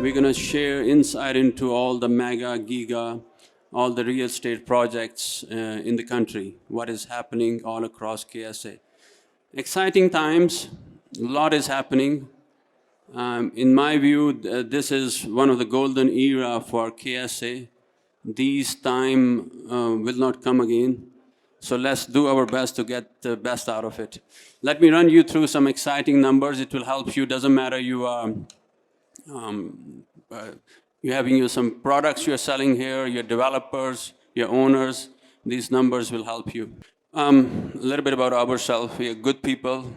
we're going to share insight into all the mega, giga, all the real estate projects in the country, what is happening all across KSA. Exciting times, a lot is happening. In my view, this is one of the golden era for KSA. These time will not come again. So let's do our best to get the best out of it. Let me run you through some exciting numbers. It will help you. Doesn't matter you are you're having some products you're selling here, your developers, your owners. These numbers will help you. A little bit about ourselves. We are good people.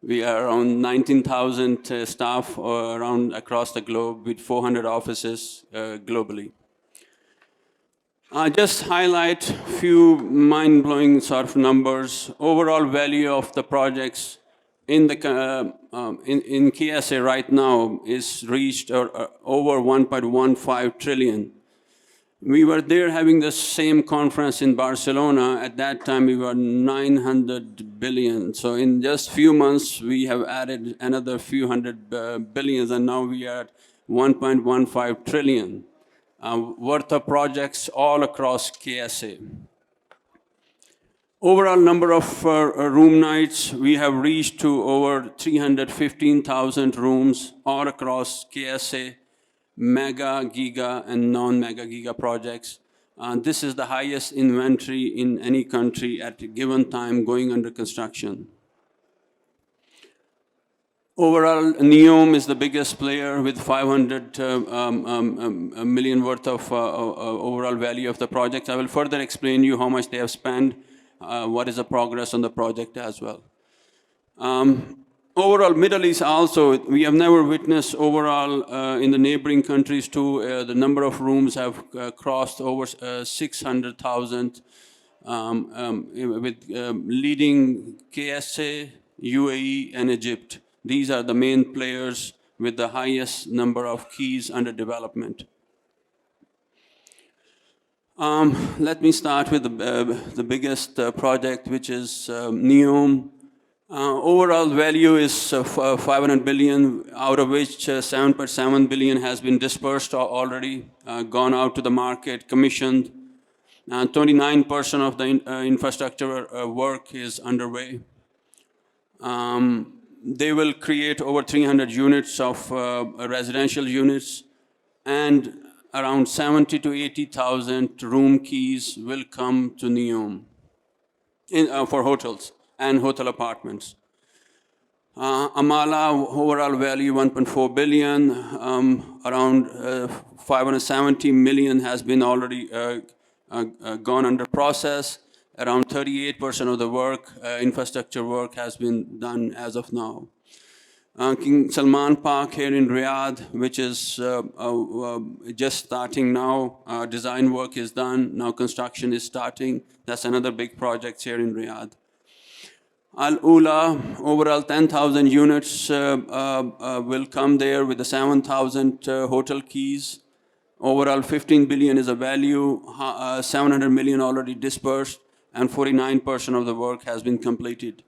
We are around 19,000 staff around across the globe with 400 offices globally. Just highlight few mind-blowing sort of numbers. Overall value of the projects in the in KSA right now is reached over 1.15 trillion. We were there having the same conference in Barcelona. At that time, we were 900 billion. So in just few months, we have added another few hundred billions, and now we are at 1.15 trillion worth of projects all across KSA. Overall number of room nights, we have reached to over 315,000 rooms all across KSA, mega, giga, and non-mega giga projects. This is the highest inventory in any country at a given time going under construction. Overall, NEOM is the biggest player with 500 million worth of overall value of the project. I will further explain you how much they have spent, what is the progress on the project as well. Overall, Middle East also, we have never witnessed overall in the neighboring countries too, the number of rooms have crossed over 600,000 with leading KSA, UAE, and Egypt. These are the main players with the highest number of keys under development. Let me start with the biggest project, which is NEOM. Overall value is 500 billion, out of which 7.7 billion has been dispersed already, gone out to the market, commissioned. 29% of the infrastructure work is underway. They will create over 300 units of residential units, and around 70 to 80,000 room keys will come to NEOM for hotels and hotel apartments. Amala, overall value 1.4 billion, around 570 million has been already gone under process. Around 38% of the work, infrastructure work, has been done as of now. King Salman Park here in Riyadh, which is just starting now. Design work is done, now construction is starting. That's another big project here in Riyadh. Al-Ula, overall 10,000 units will come there with the 7,000 hotel keys. Overall 15 billion is a value, 700 million already dispersed, and 49% of the work has been completed.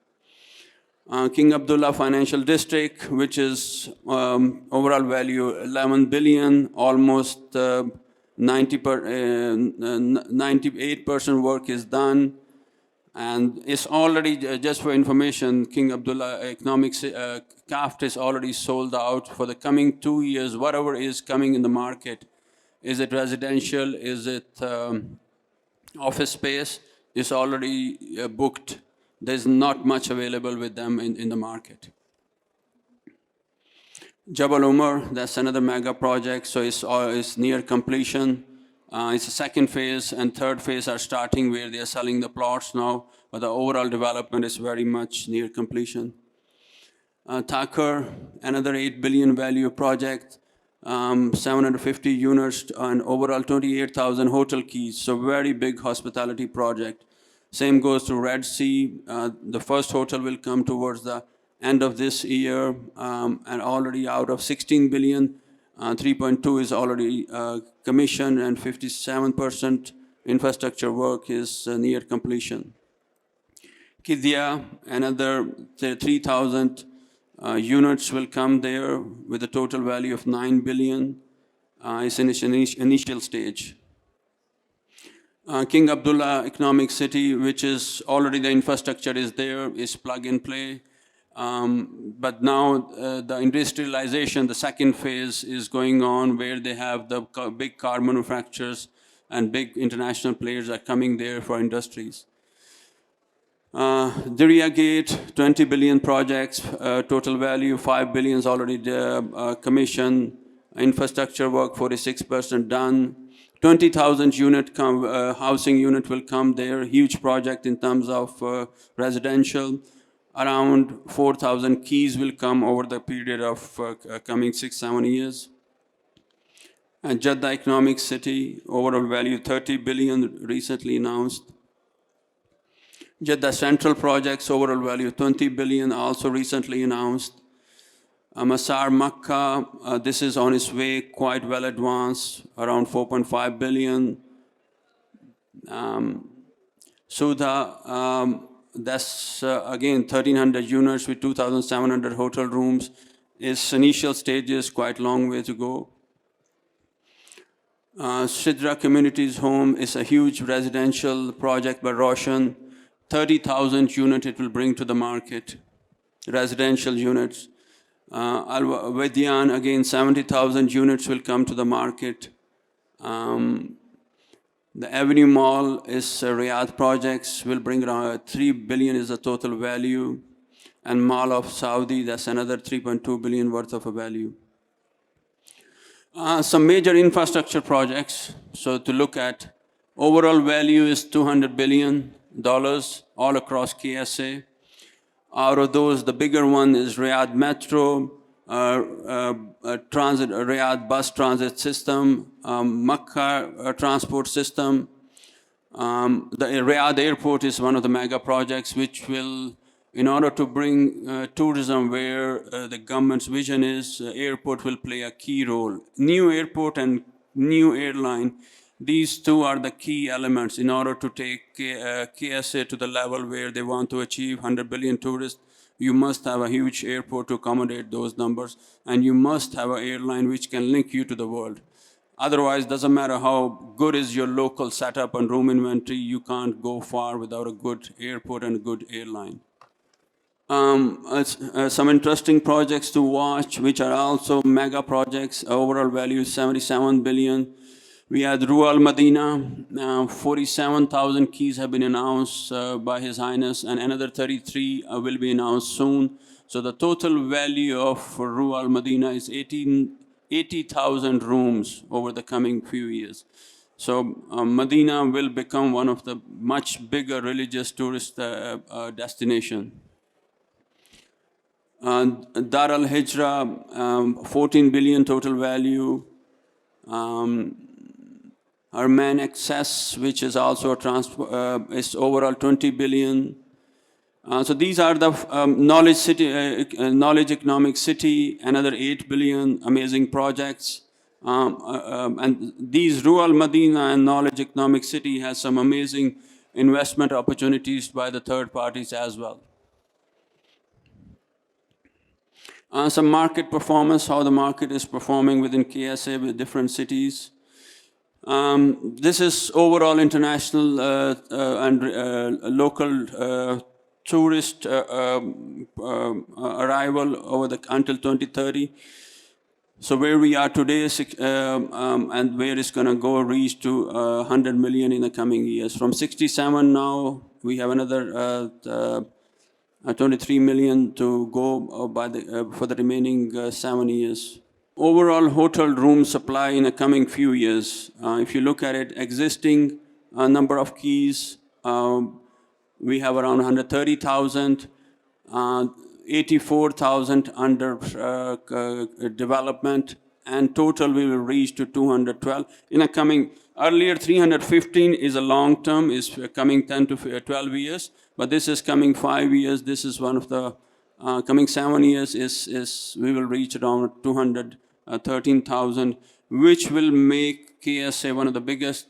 King Abdullah Financial District, which is overall value 11 billion, almost 98% work is done. And it's already, just for information, King Abdullah Economics CAFT is already sold out for the coming 2 years, whatever is coming in the market. Is it residential? Is it office space? It's already booked. There's not much available with them in the market. Jabal Umar, that's another mega project, so it's near completion. It's the second phase and third phase are starting where they are selling the plots now, but the overall development is very much near completion. Thakur, another 8 billion value project, 750 units and overall 28,000 hotel keys, so very big hospitality project. Same goes to Red Sea. The first hotel will come towards the end of this year, and already out of 16 billion, 3.2 is already commissioned, and 57% infrastructure work is near completion. Qiddiya, another 3,000 units will come there with a total value of 9 billion. It's in its initial stage. King Abdullah Economic City, which is already the infrastructure is there, is plug and play. But now the industrialization, the second phase is going on, where they have the big car manufacturers and big international players are coming there for industries. Diriyah Gate, 20 billion projects, total value 5 billion is already commissioned. Infrastructure work 46% done. 20,000 unit housing unit will come there. Huge project in terms of residential. Around 4,000 keys will come over the period of coming 6-7 years. And Jeddah Economic City, overall value 30 billion recently announced. Jeddah Central Projects, overall value 20 billion, also recently announced. Masar Makkah, this is on its way, quite well advanced, around 4.5 billion. Suda, that's again 1,300 units with 2,700 hotel rooms. Its initial stages, quite long way to go. Sidra Communities Home is a huge residential project by Roshan. 30,000 units it will bring to the market, residential units. Al-Wadian, again, 70,000 units will come to the market. The Avenue Mall is Riyadh projects, will bring around 3 billion is the total value. And Mall of Saudi, that's another 3.2 billion worth of a value. Some major infrastructure projects. So to look at, overall value is $200 billion all across KSA. Out of those, the bigger one is Riyadh Metro, Riyadh bus transit system, Makkah transport system. The Riyadh airport is one of the mega projects which will, in order to bring tourism where the government's vision is, airport will play a key role. New airport and new airline, these two are the key elements in order to take KSA to the level where they want to achieve 100 billion tourists. You must have a huge airport to accommodate those numbers, and you must have an airline which can link you to the world. Otherwise, doesn't matter how good is your local setup and room inventory, you can't go far without a good airport and a good airline. Some interesting projects to watch, which are also mega projects. Overall value is 77 billion. We had Rural Medina, 47,000 keys have been announced by His Highness, and another 33 will be announced soon. So the total value of Rural Medina is 80,000 rooms over the coming few years. So Medina will become one of the much bigger religious tourist destination. Dar al Hijra, 14 billion total value. Arman Access, which is also a is overall 20 billion. So these are the knowledge city, knowledge economic city, another 8 billion, amazing projects. And these Rural Medina and knowledge economic city has some amazing investment opportunities by the third parties as well. Some market performance, how the market is performing within KSA with different cities. This is overall international and local tourist arrival over until 2030. So where we are today and where it's going to go reach to 100 million in the coming years. From 67 now, we have another 23 million to go for the remaining 7 years. Overall hotel room supply in the coming few years, if you look at it, existing number of keys, we have around 130,000, 84,000 under development, and total we will reach to 212. In a coming, earlier 315 is a long term, is coming 10 to 12 years, but this is coming 5 years. This is one of the coming 7 years is we will reach around 213,000, which will make KSA one of the biggest.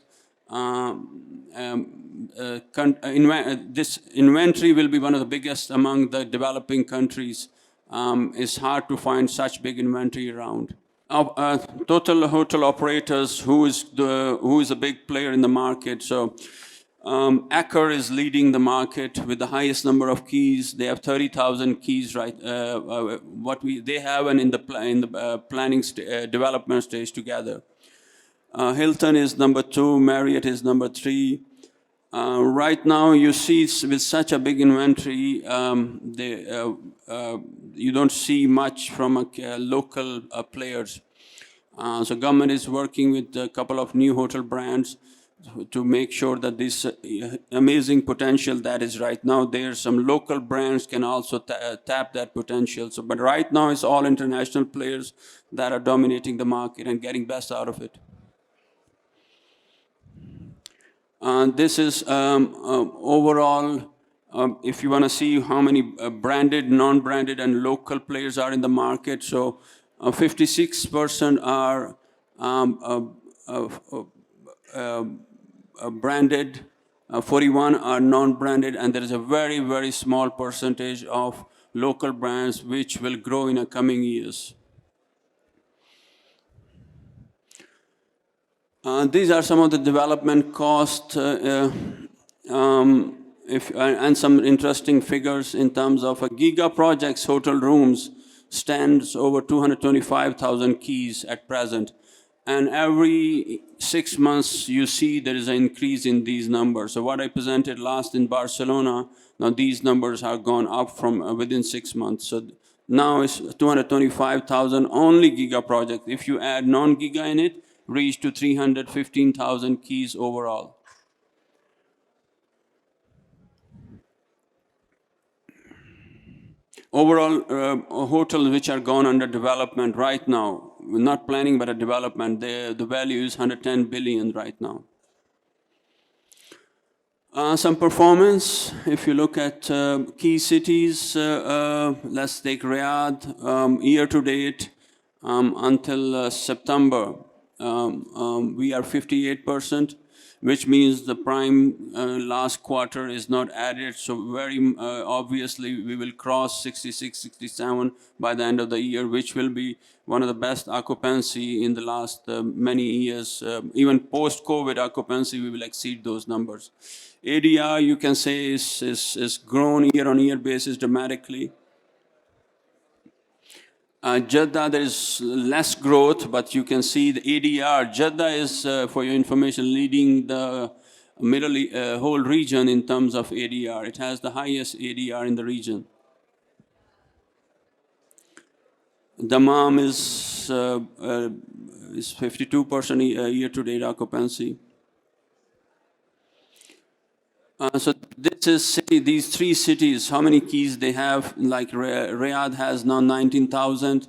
This inventory will be one of the biggest among the developing countries. It's hard to find such big inventory around. total hotel operators, who is a big player in the market. So Accor is leading the market with the highest number of keys. They have 30,000 keys, right? They have, and in the planning development stage together. Hilton is number 2. Marriott is number 3. Right now, you see with such a big inventory, you don't see much from local players. So government is working with a couple of new hotel brands to make sure that this amazing potential that is right now there, some local brands can also tap that potential. So, but right now it's all international players that are dominating the market and getting best out of it. This is overall, if you want to see how many branded, non-branded, and local players are in the market. So 56% are branded, 41 are non-branded, and there is a very, very small percentage of local brands which will grow in the coming years. These are some of the development costs and some interesting figures in terms of a giga projects hotel rooms stands over 225,000 keys at present. And every 6 months you see there is an increase in these numbers. So what I presented last in Barcelona, now these numbers have gone up from within 6 months. So now it's 225,000 only giga project. If you add non-giga in it, reach to 315,000 keys overall. Overall, hotels which are gone under development right now, not planning but a development, the value is 110 billion right now. Some performance, if you look at key cities, let's take Riyadh, year to date until September. We are 58%, which means the prime last quarter is not added. So very obviously we will cross 66, 67 by the end of the year, which will be one of the best occupancy in the last many years. Even post-COVID occupancy, we will exceed those numbers. ADR, you can say, is grown year-on-year basis dramatically. Jeddah, there is less growth, but you can see the ADR. Jeddah is, for your information, leading the whole region in terms of ADR. It has the highest ADR in the region. Dammam is 52% year-to-date occupancy. So this is these 3 cities, how many keys they have. Like Riyadh has now 19,000.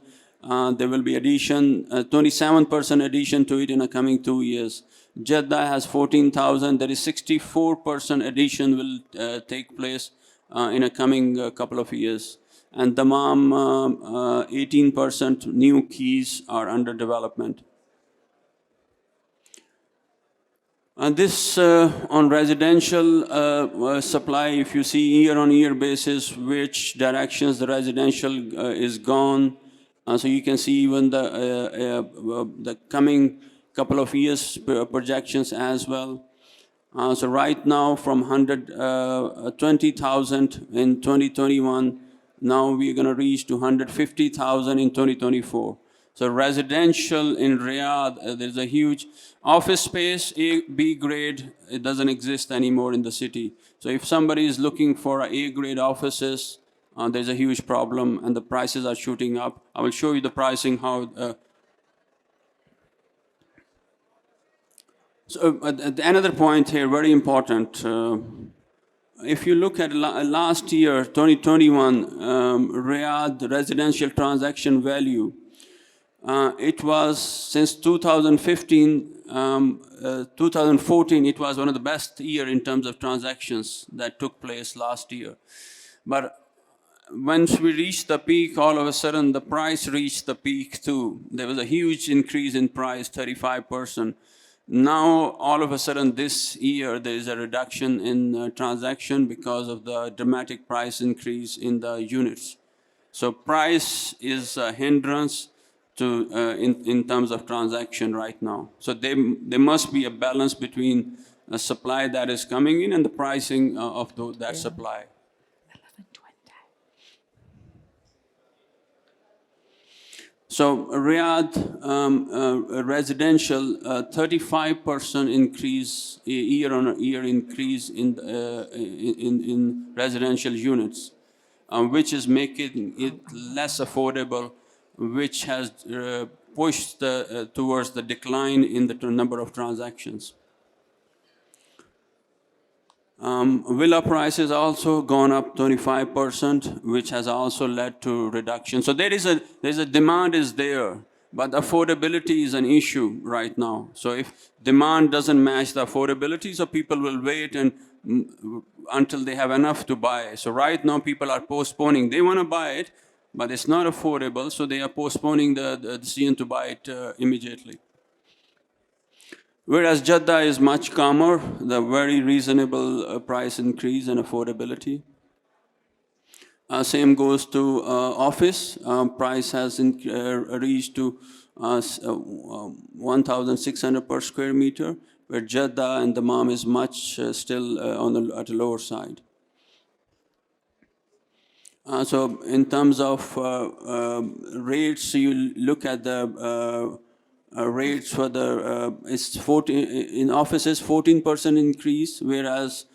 There will be addition, 27% addition to it in the coming 2 years. Jeddah has 14,000. There is 64% addition will take place in a coming couple of years. And Dammam, 18% new keys are under development. And this on residential supply, if you see year-on-year basis, which directions the residential is gone. So you can see even the coming couple of years projections as well. So right now from 120,000 in 2021, now we're going to reach to 150,000 in 2024. So residential in Riyadh, there's a huge office space, B grade, it doesn't exist anymore in the city. So if somebody is looking for A grade offices, there's a huge problem and the prices are shooting up. I will show you the pricing, how. So another point here, very important. If you look at last year, 2021, Riyadh residential transaction value, it was since 2015, 2014, it was one of the best year in terms of transactions that took place last year. But once we reached the peak, all of a sudden the price reached the peak too. There was a huge increase in price, 35%. Now, all of a sudden this year, there is a reduction in transaction because of the dramatic price increase in the units. So price is a hindrance. to in terms of transaction right now. So there must be a balance between a supply that is coming in and the pricing of that supply. So Riyadh residential 35% increase year on year increase in residential units, which is making it less affordable, which has pushed towards the decline in the number of transactions. Villa prices also gone up 25%, which has also led to reduction. So there's a demand is there, but affordability is an issue right now. So if demand doesn't match the affordability, so people will wait and until they have enough to buy. So right now people are postponing. They want to buy it, but it's not affordable, so they are postponing the decision to buy it immediately. Whereas Jeddah is much calmer, the very reasonable price increase and affordability. Same goes to office. Price has reached to 1,600 per square meter, where Jeddah and Dammam is much still at a lower side. So in terms of rates, you look at the rates for the it's 14 in offices 14% increase, whereas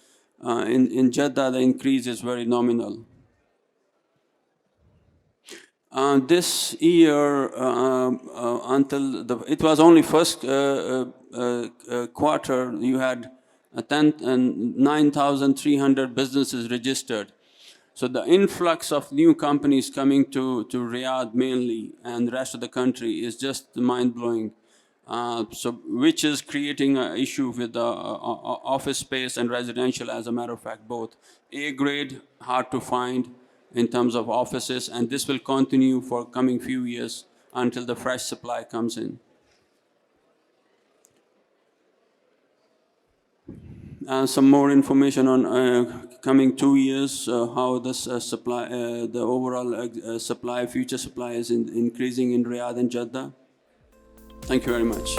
in Jeddah the increase is very nominal. This year until it was only first quarter, you had 9,300 businesses registered. So the influx of new companies coming to Riyadh mainly and the rest of the country is just mind-blowing. So which is creating an issue with the office space and residential, as a matter of fact, both. A grade, hard to find in terms of offices, and this will continue for coming few years until the fresh supply comes in. Some more information on coming 2 years, how this supply, the overall supply, future supply is increasing in Riyadh and Jeddah. Thank you very much.